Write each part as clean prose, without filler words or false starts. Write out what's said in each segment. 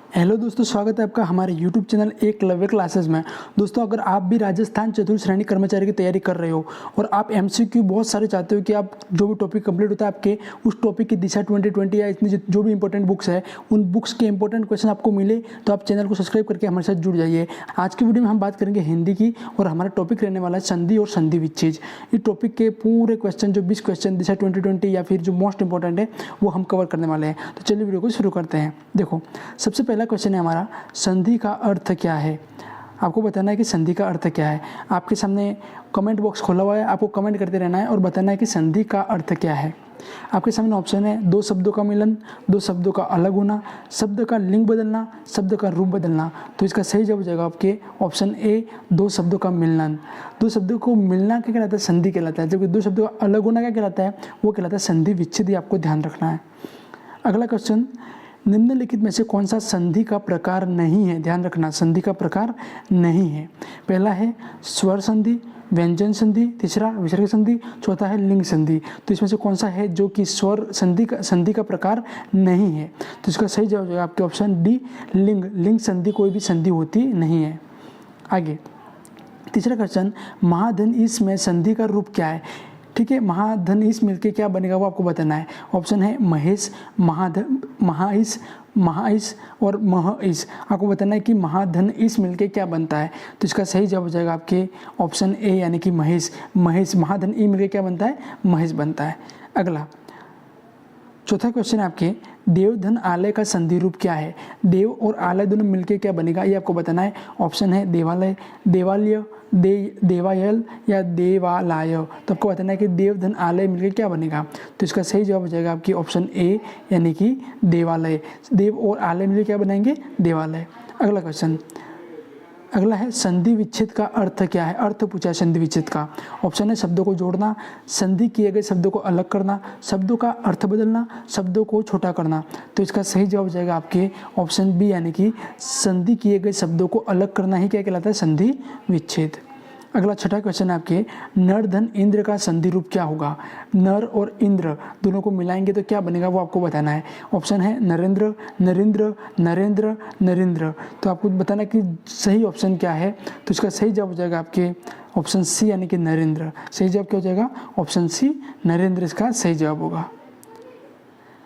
Hello दोस्तों, स्वागत है आपका हमारे YouTube चैनल एकलव्य क्लासेस में। दोस्तों, अगर आप भी राजस्थान चतुर्थ श्रेणी कर्मचारी की तैयारी कर रहे हो और आप MCQ बहुत सारे चाहते हो कि आप जो भी टॉपिक कंप्लीट होता है आपके उस टॉपिक की दिशा 2020 या इतनी जो भी इंपॉर्टेंट बुक्स है उन बुक्स के इंपॉर्टेंट क्वेश्चन आपको मिले तो आप चैनल को सब्सक्राइब करके हमारे साथ जुड़ जाइए। आज की वीडियो में हम बात करेंगे हिंदी की और हमारा टॉपिक रहने वाला है संधि और संधि विच्छेद। इस टॉपिक के पूरे क्वेश्चन जो 20 क्वेश्चन दिशा 2020 या फिर जो मोस्ट इंपॉर्टेंट है वो हम कवर करने वाले हैं। तो चलिए वीडियो को शुरू करते हैं। देखो, सबसे पहला क्वेश्चन है हमारा, संधि का अर्थ क्या है। आपको बताना है कि संधि का अर्थ क्या है। आपके सामने कमेंट बॉक्स खोला हुआ है, आपको कमेंट करते रहना है और बताना है कि संधि का अर्थ क्या है। आपके सामने ऑप्शन है, दो शब्दों का मिलन, दो शब्दों का अलग होना, शब्द का लिंग बदलना, शब्द का रूप बदलना। तो इसका सही जवाब हो जाएगा आपके ऑप्शन ए, दो शब्दों का मिलना। दो शब्दों को मिलना क्या कहलाता है? संधि कहलाता है। जबकि दो शब्दों का अलग होना क्या कहलाता है? वो कहलाता है संधि विच्छेद। आपको ध्यान रखना है। अगला क्वेश्चन, निम्नलिखित में से कौन सा संधि का प्रकार नहीं है? ध्यान रखना, संधि का प्रकार नहीं है। पहला है स्वर संधि, व्यंजन संधि, तीसरा विसर्ग संधि, चौथा है लिंग संधि। तो इसमें से कौन सा है जो कि स्वर संधि का प्रकार नहीं है? तो इसका सही जवाब होगा आपके ऑप्शन डी, लिंग। लिंग संधि कोई भी संधि होती नहीं है। आगे तीसरा क्वेश्चन, महाधन इस में संधि का रूप क्या है? ठीक है, महाधन इस मिलके क्या बनेगा वो आपको बताना है। ऑप्शन है महेश, महाधन, महाइस, महाइस और महइस। आपको बताना है कि महाधन इस मिलके क्या बनता है। तो इसका सही जवाब हो जाएगा आपके ऑप्शन ए यानी कि महेश। महेश, महाधन ई मिलके क्या बनता है? महेश बनता है। अगला चौथा क्वेश्चन है आपके, देवधन आलय का संधि रूप क्या है? देव और आलय दोनों मिलके क्या बनेगा ये आपको बताना है। ऑप्शन है देवालय, देवालय, देवायल या देवालय। तो आपको बताना है कि देवधन आलय मिलकर क्या बनेगा। तो इसका सही जवाब हो जाएगा आपकी ऑप्शन ए यानी कि देवालय। देव और आलय मिलकर क्या बनाएंगे? देवालय। अगला क्वेश्चन, अगला है संधि विच्छेद का अर्थ क्या है? अर्थ पूछा है संधि विच्छेद का। ऑप्शन है शब्दों को जोड़ना, संधि किए गए शब्दों को अलग करना, शब्दों का अर्थ बदलना, शब्दों को छोटा करना। तो इसका सही जवाब हो जाएगा आपके ऑप्शन बी यानी कि संधि किए गए शब्दों को अलग करना ही क्या कहलाता है? संधि विच्छेद। अगला छठा क्वेश्चन है आपके, नर धन इंद्र का संधि रूप क्या होगा? नर और इंद्र दोनों को मिलाएंगे तो क्या बनेगा वो आपको बताना है। ऑप्शन है नरेंद्र, नरेंद्र, नरेंद्र, नरेंद्र। तो आपको बताना कि सही ऑप्शन क्या है। तो इसका सही जवाब हो जाएगा आपके ऑप्शन सी यानी कि नरेंद्र। सही जवाब क्या हो जाएगा? ऑप्शन सी, नरेंद्र इसका सही जवाब होगा।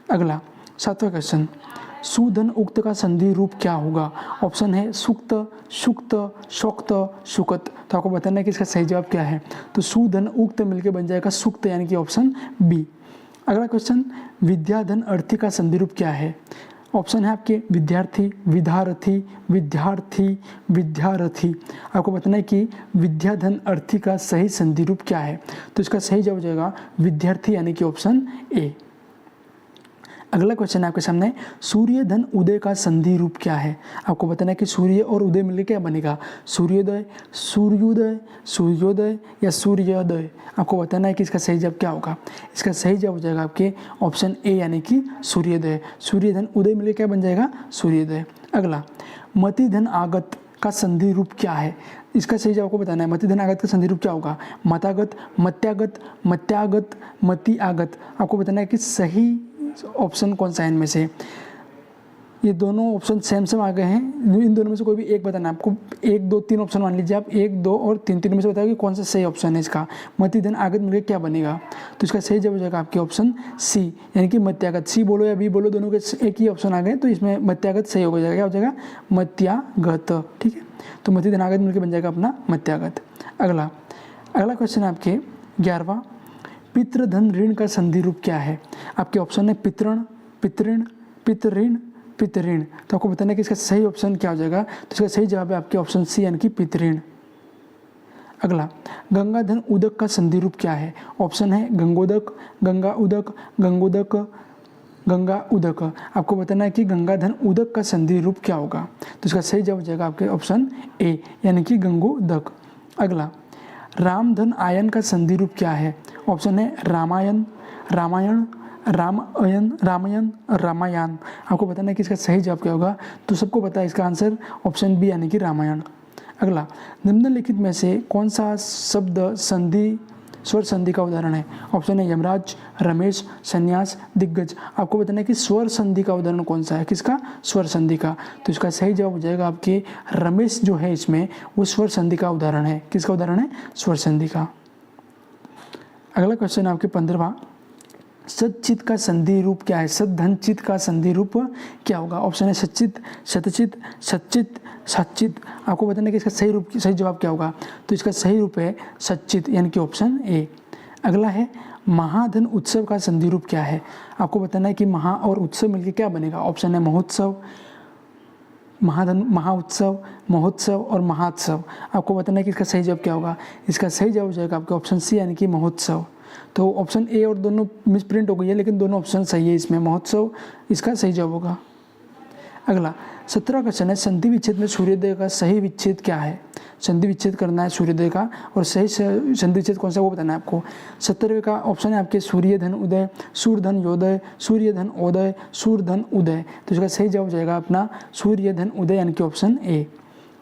अगला सातवां क्वेश्चन, सुधन उक्त का संधि रूप क्या होगा? ऑप्शन है सुक्त, शुक्त, शोक्त, शुकत। तो आपको बताना है कि इसका सही जवाब क्या है। तो सुधन उक्त मिलके बन जाएगा सुक्त यानी कि ऑप्शन बी। अगला क्वेश्चन, विद्याधन अर्थी का संधि रूप क्या है? ऑप्शन है आपके विद्यार्थी, विद्यार्थी, विद्यार्थी, विद्यार्थी। आपको बताना है कि विद्याधन अर्थी का सही संधि रूप क्या है। तो इसका सही जवाब हो जाएगा विद्यार्थी यानी कि ऑप्शन ए। अगला क्वेश्चन है आपके सामने, सूर्य धन उदय का संधि रूप क्या है? आपको बताना है कि सूर्य और उदय मिलकर क्या बनेगा? सूर्योदय, सूर्योदय, सूर्योदय या सूर्योदय। आपको बताना है कि इसका सही जवाब क्या होगा। इसका सही जवाब हो जाएगा आपके ऑप्शन ए यानी कि सूर्योदय। सूर्य धन उदय मिलकर क्या बन जाएगा? सूर्योदय। अगला, मति धन आगत का संधि रूप क्या है? इसका सही जवाब आपको बताना है। मति धन आगत का संधि रूप क्या होगा? मतागत, मत्यागत, मत्यागत, मति आगत। आपको बताना है कि सही ऑप्शन कौन सा है इनमें से। ये दोनों ऑप्शन सेम सेम आ गए हैं, इन दोनों में से कोई भी एक बताना है आपको। एक दो तीन ऑप्शन मान लीजिए आप, एक दो और तीन, तीनों में से बताओ कि कौन सा सही ऑप्शन है इसका। मति धन आगत मिलकर क्या बनेगा? तो इसका सही जवाब हो जाएगा आपके ऑप्शन सी यानी कि मत्यागत। सी बोलो या बी बोलो, दोनों के एक ही ऑप्शन आ गए तो इसमें मत्यागत सही हो जाएगा। क्या हो जाएगा? मत्यागत। ठीक है, तो मति धन आगत मिलकर बन जाएगा अपना मत्यागत। अगला क्वेश्चन है आपके 11वां, पितृधन ऋण का संधि रूप क्या है? आपके ऑप्शन है पितृण, पितृण, पितृण, पितृण। तो आपको बताना है कि इसका सही ऑप्शन क्या हो जाएगा। तो इसका सही जवाब है आपके ऑप्शन सी यानी कि पितृण। अगला, गंगाधन उदक का संधि रूप क्या है? ऑप्शन है गंगोदक, गंगा उदक, गंगोदक, गंगा उदक। आपको बताना है कि गंगाधन उदक का संधि रूप क्या होगा। तो इसका सही जवाब हो जाएगा आपके ऑप्शन ए यानी कि गंगोदक। अगला, रामधन आयन का संधि रूप क्या है? ऑप्शन है रामायण, रामायण, रामायण, रामायण, रामायण। आपको बताना है कि इसका सही जवाब क्या होगा। तो सबको पता है इसका आंसर ऑप्शन बी यानी कि रामायण। अगला, निम्नलिखित में से कौन सा शब्द संधि स्वर संधि का उदाहरण है? ऑप्शन है यमराज, रमेश, संन्यास, दिग्गज। आपको बताना है कि स्वर संधि का उदाहरण कौन सा है, किसका? स्वर संधि का। तो इसका सही जवाब हो जाएगा आपके रमेश जो है इसमें वो स्वर संधि का उदाहरण है। किसका उदाहरण है? स्वर संधि का। अगला क्वेश्चन है आपके 15वां, सच्चित का संधि रूप क्या है? सद्धनचित का संधि रूप क्या होगा? ऑप्शन है सच्चित, शतचित, सच्चित, सच्चित। आपको बताना है कि इसका सही जवाब क्या होगा? तो इसका सही रूप है सच्चित, यानी कि ऑप्शन ए। अगला है महाधन उत्सव का संधि रूप क्या है? आपको बताना है कि महा और उत्सव मिलकर क्या बनेगा? ऑप्शन है महोत्सव, महाधन, महाउत्सव, महोत्सव और महात्सव। आपको बताना है कि इसका सही जवाब क्या होगा? इसका सही जवाब हो जाएगा आपका ऑप्शन सी, यानी कि महोत्सव। तो ऑप्शन ए और दोनों मिस प्रिंट हो गई है, लेकिन दोनों ऑप्शन सही है इसमें, महोत्सव इसका सही जवाब होगा। अगला 17 क्वेश्चन है, संधि विच्छेद में सूर्योदय का सही विच्छेद क्या है? संधि विच्छेद करना है सूर्योदय का, और सही संधि विच्छेद कौन सा वो बताना है आपको। 17वें का ऑप्शन है आपके सूर्यधन उदय, सूर्यधन योदय, सूर्यधन ओदय, सूर्यधन उदय। तो इसका सही जवाब हो जाएगा अपना सूर्यधन उदय, यानी कि ऑप्शन ए।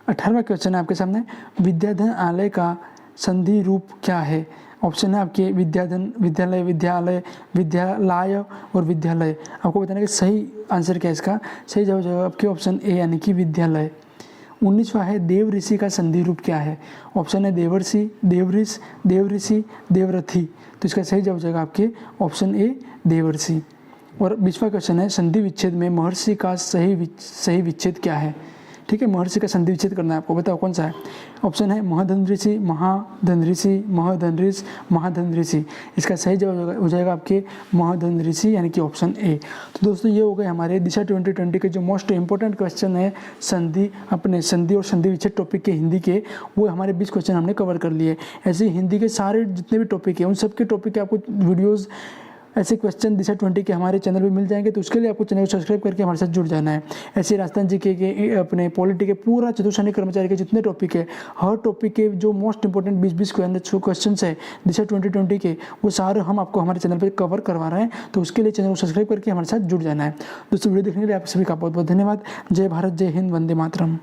18वां क्वेश्चन है आपके सामने, विद्याधन आलय का संधि रूप क्या है? ऑप्शन है आपके विद्याधन, विद्यालय, विद्यालय, विद्यालय और विद्यालय। आपको बताना है कि सही आंसर क्या है इसका? सही जवाब हो आपके ऑप्शन ए, यानी कि विद्यालय। 19वां है, देव ऋषि का संधि रूप क्या है? ऑप्शन है देवर्षि, देवऋष, देवऋषि, देवरथी। तो इसका सही जवाब हो जाएगा आपके ऑप्शन ए, देवर्षि। और 20वां क्वेश्चन है, संधि विच्छेद में महर्षि का सही विच्छेद क्या है? ठीक है, महर्षि का संधि विच्छेद करना है आपको, बताओ कौन सा है? ऑप्शन है महधन ऋषि, महाधन ऋषि, महधन ऋषि, महाधन ऋषि। इसका सही जवाब हो जाएगा आपके महधन ऋषि, यानी कि ऑप्शन ए। तो दोस्तों ये हो गए हमारे दिशा 2020 के जो मोस्ट इंपॉर्टेंट क्वेश्चन है संधि, अपने संधि और संधि विच्छेद टॉपिक के हिंदी के, वो हमारे 20 क्वेश्चन हमने कवर कर लिए। ऐसे ही हिंदी के सारे जितने भी टॉपिक है उन सब के टॉपिक के आपको वीडियोज़, ऐसे क्वेश्चन दिशा 20 के हमारे चैनल पे मिल जाएंगे। तो उसके लिए आपको चैनल को सब्सक्राइब करके हमारे साथ जुड़ जाना है। ऐसे राजस्थान जीके के अपने पॉलिटी के पूरा चतुर्श्रेणी कर्मचारी के जितने टॉपिक है, हर टॉपिक के जो मोस्ट इंपॉर्टेंट 20-20 क्वेश्चन है दिशा 2020 के, वो सारे हम आपको हमारे चैनल पर कवर करवा रहे हैं। तो उसके लिए चैनल को सब्सक्राइब करके हमारे साथ जुड़ जाना है। दोस्तों वीडियो देखने के लिए आप सभी का बहुत बहुत धन्यवाद। जय भारत, जय हिंद, वंदे मातरम।